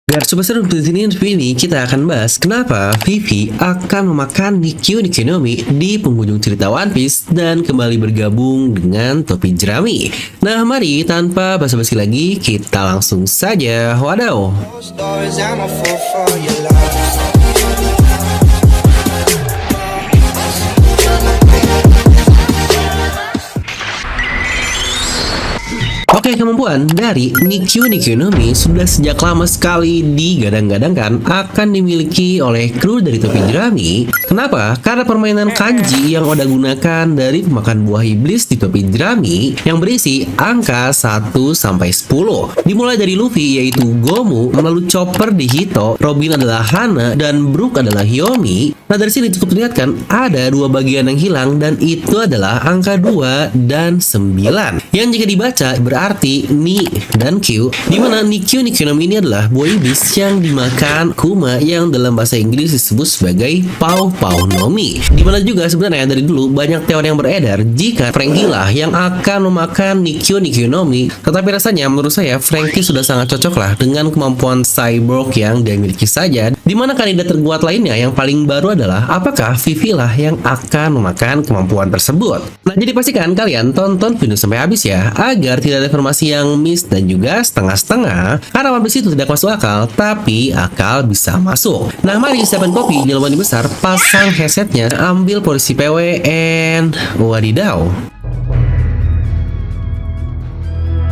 Biar coba seru di sini review ini kita akan bahas kenapa Vivi akan memakan Nikio Nikionomi di penghujung cerita One Piece dan kembali bergabung dengan topi jerami. Nah, mari tanpa basa-basi lagi kita langsung saja wadaw. Oke, kemampuan dari Nikio Nikionomi sudah sejak lama sekali digadang-gadangkan akan dimiliki oleh kru dari topi jerami. Kenapa? Karena permainan kanji yang Oda gunakan dari pemakan buah iblis di topi jerami yang berisi angka 1 sampai 10. Dimulai dari Luffy yaitu Gomu, lalu Chopper di Hito, Robin adalah Hana, dan Brook adalah Hyomi. Nah, dari sini cukup terlihatkan ada dua bagian yang hilang dan itu adalah angka 2 dan 9. Yang jika dibaca berarti Ni dan Q, dimana Nikio Nikionomi ini adalah buah iblis yang dimakan Kuma yang dalam bahasa Inggris disebut sebagai Pau Pau Nomi. Dimana juga sebenarnya dari dulu banyak teori yang beredar jika Franky lah yang akan memakan Nikio Nikionomi, tetapi rasanya menurut saya Franky sudah sangat cocok lah dengan kemampuan cyborg yang dia miliki saja. Dimana kandidat terkuat lainnya yang paling baru adalah apakah Vivi lah yang akan memakan kemampuan tersebut. Nah, jadi pastikan kalian tonton video sampai habis ya, agar tidak ada informasi yang miss dan juga setengah-setengah, karena One Piece itu tidak masuk akal, tapi akal bisa masuk. Nah, mari siapkan kopi, nyalakan di besar, pasang headsetnya, ambil posisi PW, and wadidaw.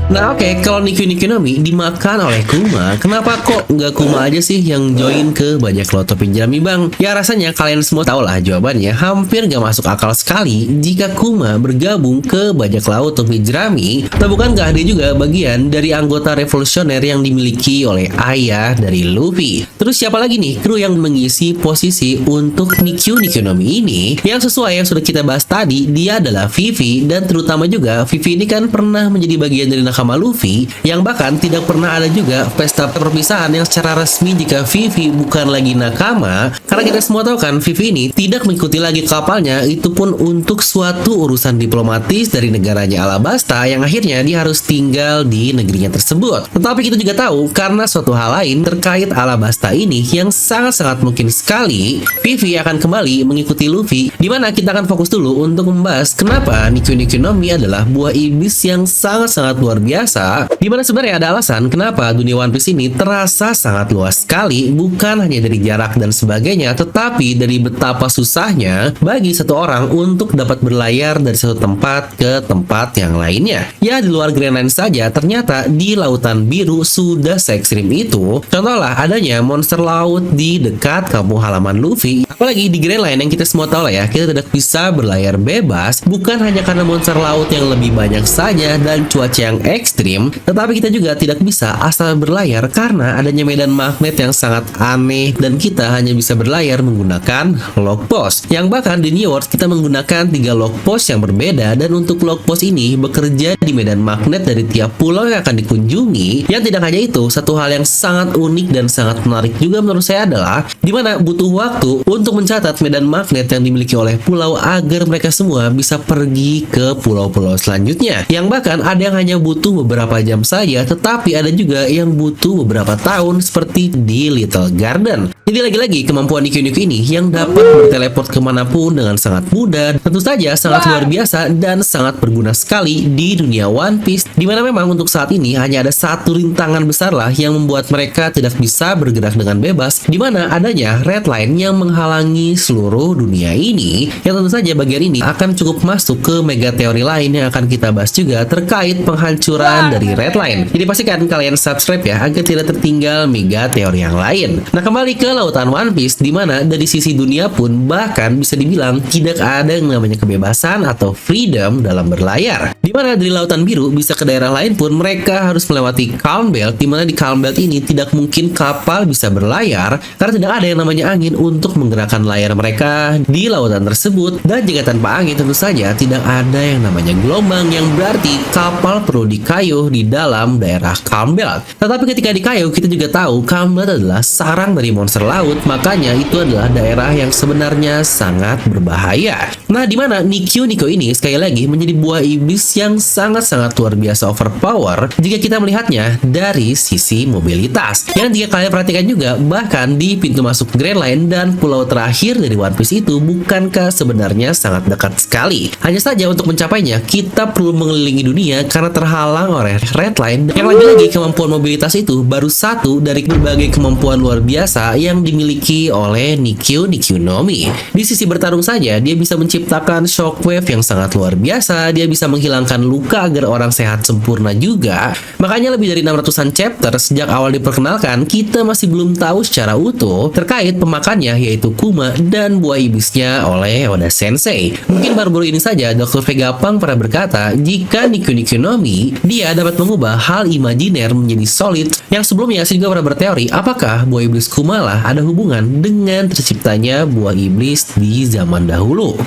Nah, oke, kalau Nikio Nikionomi dimakan oleh Kuma, kenapa kok nggak Kuma aja sih yang join ke bajak laut topi jerami, bang? Ya rasanya kalian semua tahu lah jawabannya, hampir nggak masuk akal sekali jika Kuma bergabung ke bajak laut topi jerami. Tapi bukankah dia juga bagian dari anggota revolusioner yang dimiliki oleh ayah dari Luffy? Terus siapa lagi nih kru yang mengisi posisi untuk Nikio Nikionomi ini? Yang sesuai yang sudah kita bahas tadi, dia adalah Vivi, dan terutama juga Vivi ini kan pernah menjadi bagian dari nakama Luffy, yang bahkan tidak pernah ada juga pesta perpisahan yang secara resmi jika Vivi bukan lagi nakama, karena kita semua tahu kan Vivi ini tidak mengikuti lagi kapalnya, itu pun untuk suatu urusan diplomatis dari negaranya Alabasta yang akhirnya dia harus tinggal di negerinya tersebut. Tetapi kita juga tahu karena suatu hal lain terkait Alabasta ini yang sangat-sangat mungkin sekali Vivi akan kembali mengikuti Luffy, dimana kita akan fokus dulu untuk membahas kenapa Nikio Nikionomi adalah buah iblis yang sangat-sangat luar biasa, dimana sebenarnya ada alasan kenapa dunia One Piece ini terasa sangat luas sekali, bukan hanya dari jarak dan sebagainya, tetapi dari betapa susahnya bagi satu orang untuk dapat berlayar dari satu tempat ke tempat yang lainnya. Ya, di luar Grand Line saja, ternyata di Lautan Biru sudah se-ekstrim itu. Contohlah adanya monster laut di dekat kampung halaman Luffy. Apalagi di Grand Line yang kita semua tahu lah ya, kita tidak bisa berlayar bebas, bukan hanya karena monster laut yang lebih banyak saja dan cuaca yang ekstrim, tetapi kita juga tidak bisa asal berlayar karena adanya medan magnet yang sangat aneh dan kita hanya bisa berlayar menggunakan log post, yang bahkan di New World kita menggunakan 3 log post yang berbeda, dan untuk log post ini bekerja di medan magnet dari tiap pulau yang akan dikunjungi. Yang tidak hanya itu, satu hal yang sangat unik dan sangat menarik juga menurut saya adalah dimana butuh waktu untuk mencatat medan magnet yang dimiliki oleh pulau agar mereka semua bisa pergi ke pulau-pulau selanjutnya, yang bahkan ada yang hanya butuh beberapa jam saja, tetapi ada juga yang butuh beberapa tahun seperti di Little Garden. Jadi lagi-lagi kemampuan Nikio Nikio ini yang dapat berteleport kemanapun dengan sangat mudah, tentu saja sangat luar biasa dan sangat berguna sekali di dunia One Piece, dimana memang untuk saat ini hanya ada satu rintangan besar lah yang membuat mereka tidak bisa bergerak dengan bebas, dimana adanya Red Line yang menghalangi seluruh dunia ini, yang tentu saja bagian ini akan cukup masuk ke mega teori lain yang akan kita bahas juga terkait penghancuran dari Red Line. Jadi pastikan kalian subscribe ya agar tidak tertinggal mega teori yang lain. Nah, kembali ke lautan One Piece, dimana dari sisi dunia pun bahkan bisa dibilang tidak ada yang namanya kebebasan atau freedom dalam berlayar. Dimana dari lautan biru bisa ke daerah lain pun mereka harus melewati Calm Belt, dimana di Calm Belt ini tidak mungkin kapal bisa berlayar karena tidak ada yang namanya angin untuk menggerakkan layar mereka di lautan tersebut. Dan jika tanpa angin tentu saja tidak ada yang namanya gelombang, yang berarti kapal perlu dikayuh di dalam daerah Calm Belt. Tetapi ketika dikayuh kita juga tahu Calm Belt adalah sarang dari monster laut, makanya itu adalah daerah yang sebenarnya sangat berbahaya. Nah, di mana Nikyu Niko ini sekali lagi menjadi buah iblis yang sangat-sangat luar biasa overpower jika kita melihatnya dari sisi mobilitas. Yang jika kalian perhatikan juga, bahkan di pintu masuk Grand Line dan pulau terakhir dari One Piece itu bukankah sebenarnya sangat dekat sekali. Hanya saja untuk mencapainya, kita perlu mengelilingi dunia karena terhalang oleh Red Line. Yang lagi-lagi kemampuan mobilitas itu baru satu dari berbagai kemampuan luar biasa yang dimiliki oleh Nikyu no Mi. Di sisi bertarung saja, dia bisa menciptakan shockwave yang sangat luar biasa, dia bisa menghilangkan luka agar orang sehat sempurna juga. Makanya lebih dari 600-an chapter sejak awal diperkenalkan, kita masih belum tahu secara utuh terkait pemakannya yaitu Kuma dan buah iblisnya oleh Oda Sensei. Mungkin baru-baru ini saja Dr. Vegapunk pernah berkata, jika Nikyu no Mi, dia dapat mengubah hal imajiner menjadi solid. Yang sebelumnya saya juga pernah berteori, apakah buah iblis Kuma lah ada hubungan dengan terciptanya buah iblis di zaman dahulu.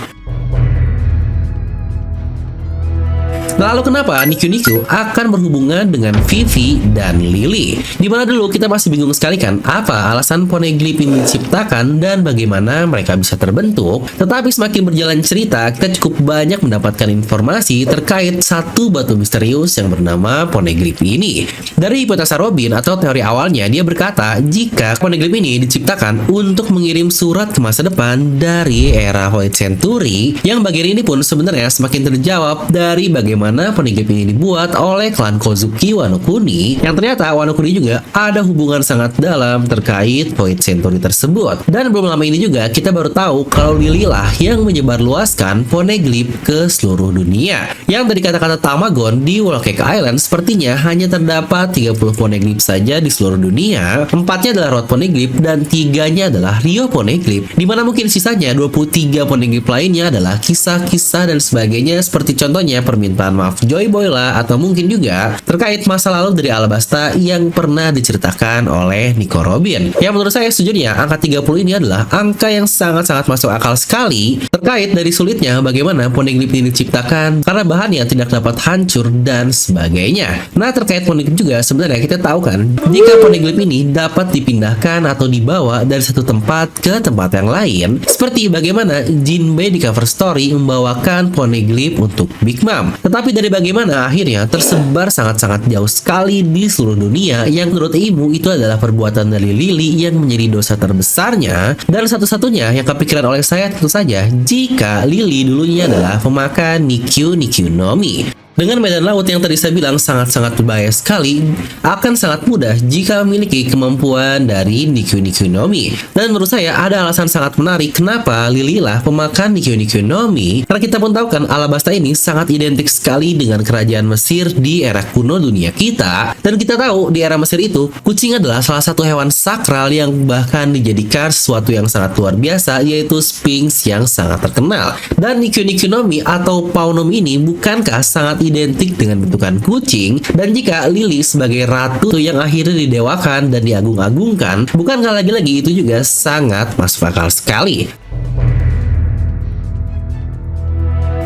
Nah, lalu kenapa Nikyu akan berhubungan dengan Vivi dan Lily? Dimana dulu kita masih bingung sekali kan apa alasan Poneglyph ini diciptakan dan bagaimana mereka bisa terbentuk. Tetapi semakin berjalan cerita, kita cukup banyak mendapatkan informasi terkait satu batu misterius yang bernama Poneglyph ini. Dari hipotesa Robin atau teori awalnya, dia berkata jika Poneglyph ini diciptakan untuk mengirim surat ke masa depan dari era White Century, yang bagian ini pun sebenarnya semakin terjawab dari bagaimana Poneglyph ini dibuat oleh klan Kozuki Wano Kuni, yang ternyata Wano Kuni juga ada hubungan sangat dalam terkait Void Century tersebut. Dan belum lama ini juga kita baru tahu kalau Lily lah yang menyebarluaskan Poneglyph ke seluruh dunia. Yang dari kata-kata Tamagon di Whole Cake Island sepertinya hanya terdapat 30 Poneglyph saja di seluruh dunia. 4-nya adalah Rod Poneglyph dan 3-nya adalah Rio Poneglyph, dimana mungkin sisanya 23 Poneglyph lainnya adalah kisah-kisah dan sebagainya, seperti contohnya permintaan maaf Joy Boy lah, atau mungkin juga terkait masa lalu dari Alabasta yang pernah diceritakan oleh Nico Robin. Yang menurut saya sejujurnya angka 30 ini adalah angka yang sangat-sangat masuk akal sekali terkait dari sulitnya bagaimana Poneglyph ini diciptakan karena bahannya tidak dapat hancur dan sebagainya. Nah, terkait Poneglyph juga sebenarnya kita tahu kan jika Poneglyph ini dapat dipindahkan atau dibawa dari satu tempat ke tempat yang lain, seperti bagaimana Jinbei di cover story membawakan Poneglyph untuk Big Mom. Tetapi dari bagaimana akhirnya tersebar sangat-sangat jauh sekali di seluruh dunia, yang menurut ibu itu adalah perbuatan dari Lily yang menjadi dosa terbesarnya, dan satu-satunya yang kepikiran oleh saya tentu saja jika Lily dulunya adalah pemakan Nikyu no Mi. Dengan medan laut yang tadi saya bilang sangat-sangat berbahaya sekali, akan sangat mudah jika memiliki kemampuan dari Nikyu no Mi. Dan menurut saya ada alasan sangat menarik kenapa Lily lah pemakan Nikyu no Mi, karena kita pun tahu kan Alabasta ini sangat identik sekali dengan kerajaan Mesir di era kuno dunia kita. Dan kita tahu di era Mesir itu, kucing adalah salah satu hewan sakral yang bahkan dijadikan sesuatu yang sangat luar biasa, yaitu Sphinx yang sangat terkenal. Dan Nikyu no Mi atau Paunom ini bukankah sangat identik dengan bentukan kucing? Dan jika Lily sebagai ratu yang akhirnya didewakan dan diagung-agungkan, bukankah lagi-lagi itu juga sangat masuk akal sekali?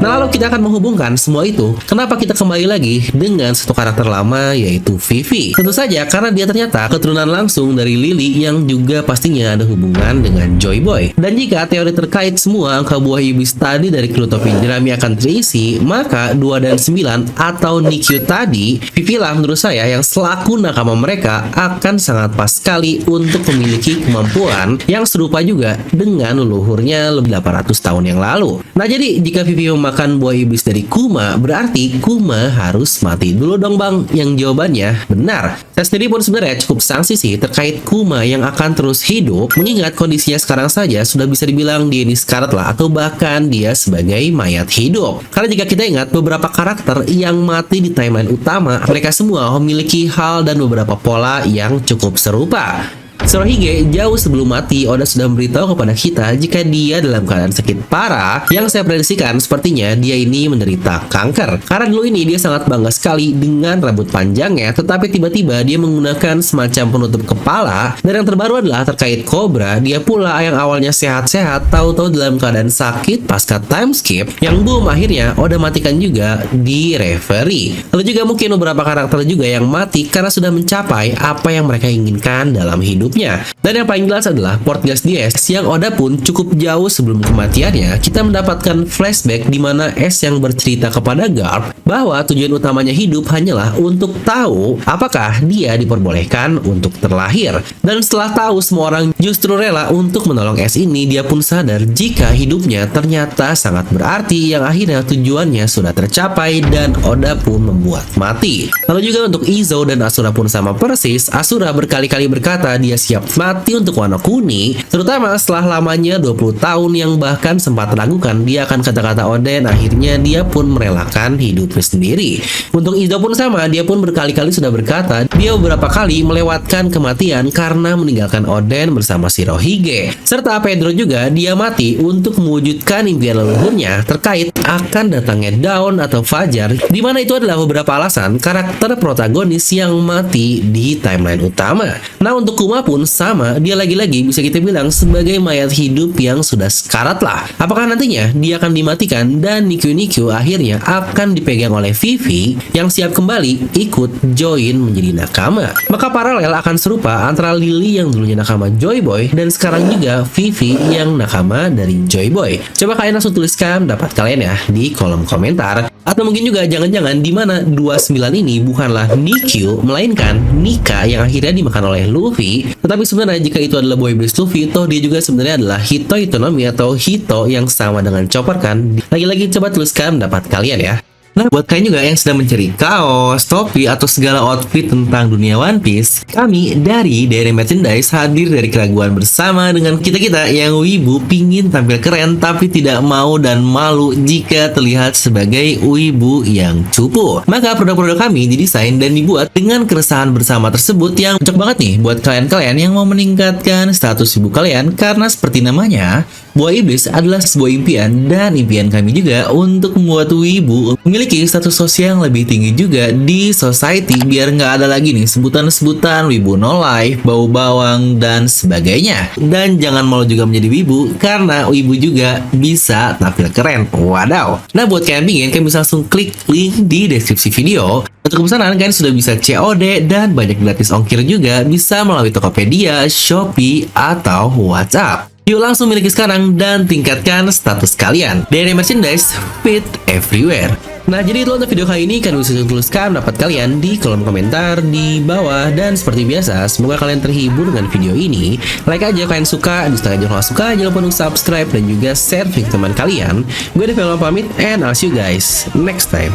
Nah, lalu kita akan menghubungkan semua itu. Kenapa kita kembali lagi dengan satu karakter lama, yaitu Vivi? Tentu saja karena dia ternyata keturunan langsung dari Lily yang juga pastinya ada hubungan dengan Joy Boy. Dan jika teori terkait semua angka buah iblis tadi dari Clue Jerami akan terisi, maka 2 dan 9 atau Nikyu tadi, Vivi lah menurut saya yang selaku nakama mereka akan sangat pas sekali untuk memiliki kemampuan yang serupa juga dengan leluhurnya lebih 800 tahun yang lalu. Nah, jadi jika Vivi makan buah iblis dari Kuma, berarti Kuma harus mati dulu dong bang. Yang jawabannya benar. Saya sendiri pun sebenarnya cukup sanksi sih terkait Kuma yang akan terus hidup, mengingat kondisinya sekarang saja sudah bisa dibilang dia ini sekarat lah, atau bahkan dia sebagai mayat hidup. Karena jika kita ingat beberapa karakter yang mati di timeline utama, mereka semua memiliki hal dan beberapa pola yang cukup serupa. Shirohige jauh sebelum mati, Oda sudah memberitahu kepada kita jika dia dalam keadaan sakit parah, yang saya prediksikan sepertinya dia ini menderita kanker. Karena dulu ini dia sangat bangga sekali dengan rambut panjangnya, tetapi tiba-tiba dia menggunakan semacam penutup kepala. Dan yang terbaru adalah terkait Cobra, dia pula yang awalnya sehat-sehat, tahu-tahu dalam keadaan sakit pasca time skip, yang boom akhirnya Oda matikan juga di Reverie. Lalu juga mungkin beberapa karakter juga yang mati karena sudah mencapai apa yang mereka inginkan dalam hidup. hidupnya. Dan yang paling jelas adalah Portgas DS yang Oda pun cukup jauh sebelum kematiannya, kita mendapatkan flashback di mana Ace yang bercerita kepada Garp bahwa tujuan utamanya hidup hanyalah untuk tahu apakah dia diperbolehkan untuk terlahir. Dan setelah tahu semua orang justru rela untuk menolong Ace ini, dia pun sadar jika hidupnya ternyata sangat berarti yang akhirnya tujuannya sudah tercapai dan Oda pun membuat mati. Lalu juga untuk Izo dan Asura pun sama persis. Asura berkali-kali berkata dia siap mati untuk Wano Kuni, terutama setelah lamanya 20 tahun yang bahkan sempat ragukan dia akan kata-kata Oden. Akhirnya dia pun merelakan hidupnya sendiri. Untuk Izo pun sama, dia pun berkali-kali sudah berkata dia beberapa kali melewatkan kematian karena meninggalkan Oden bersama Shirohige. Serta Pedro juga dia mati untuk mewujudkan impian leluhurnya terkait akan datangnya Dawn atau Fajar, di mana itu adalah beberapa alasan karakter protagonis yang mati di timeline utama. Nah untuk Kuma pun sama, dia lagi-lagi bisa kita bilang sebagai mayat hidup yang sudah sekarat lah. Apakah nantinya dia akan dimatikan dan Nikyu akhirnya akan dipegang oleh Vivi yang siap kembali ikut join menjadi nakama? Maka paralel akan serupa antara Lily yang dulunya nakama Joy Boy dan sekarang juga Vivi yang nakama dari Joy Boy. Coba kalian langsung tuliskan pendapat kalian ya di kolom komentar. Atau mungkin juga jangan-jangan di mana 29 ini bukanlah Nikyu melainkan Nika yang akhirnya dimakan oleh Luffy. Tetapi sebenarnya jika itu adalah boy best Luffy, toh dia juga sebenarnya adalah Hito Hitonomi atau Hito yang sama dengan Chopper kan. Lagi-lagi coba tuliskan pendapat kalian ya. Nah, buat kalian juga yang sedang mencari kaos, topi, atau segala outfit tentang dunia One Piece, kami dari Daily Merchandise hadir dari keraguan bersama dengan kita-kita yang wibu pingin tampil keren tapi tidak mau dan malu jika terlihat sebagai wibu yang cupu. Maka produk-produk kami didesain dan dibuat dengan keresahan bersama tersebut yang cocok banget nih buat kalian-kalian yang mau meningkatkan status wibu kalian, karena seperti namanya, Buah Iblis adalah sebuah impian dan impian kami juga untuk membuat wibu memiliki status sosial yang lebih tinggi juga di society biar nggak ada lagi nih sebutan-sebutan wibu no life, bau bawang, dan sebagainya. Dan jangan malu juga menjadi wibu karena wibu juga bisa tampil keren. Wadaw. Nah buat kalian pingin, kalian bisa langsung klik link di deskripsi video. Untuk pesanan kalian sudah bisa COD dan banyak gratis ongkir juga bisa melalui Tokopedia, Shopee, atau WhatsApp. Yuk langsung miliki sekarang dan tingkatkan status kalian. Daily Merchandise, fit everywhere. Nah jadi itu untuk video kali ini, kalian bisa tuliskan pendapat kalian di kolom komentar di bawah. Dan seperti biasa, semoga kalian terhibur dengan video ini. Like aja kalian suka, dislike aja kalau suka, jangan lupa untuk subscribe dan juga share ke teman kalian. Gue Devil pamit and I'll see you guys next time.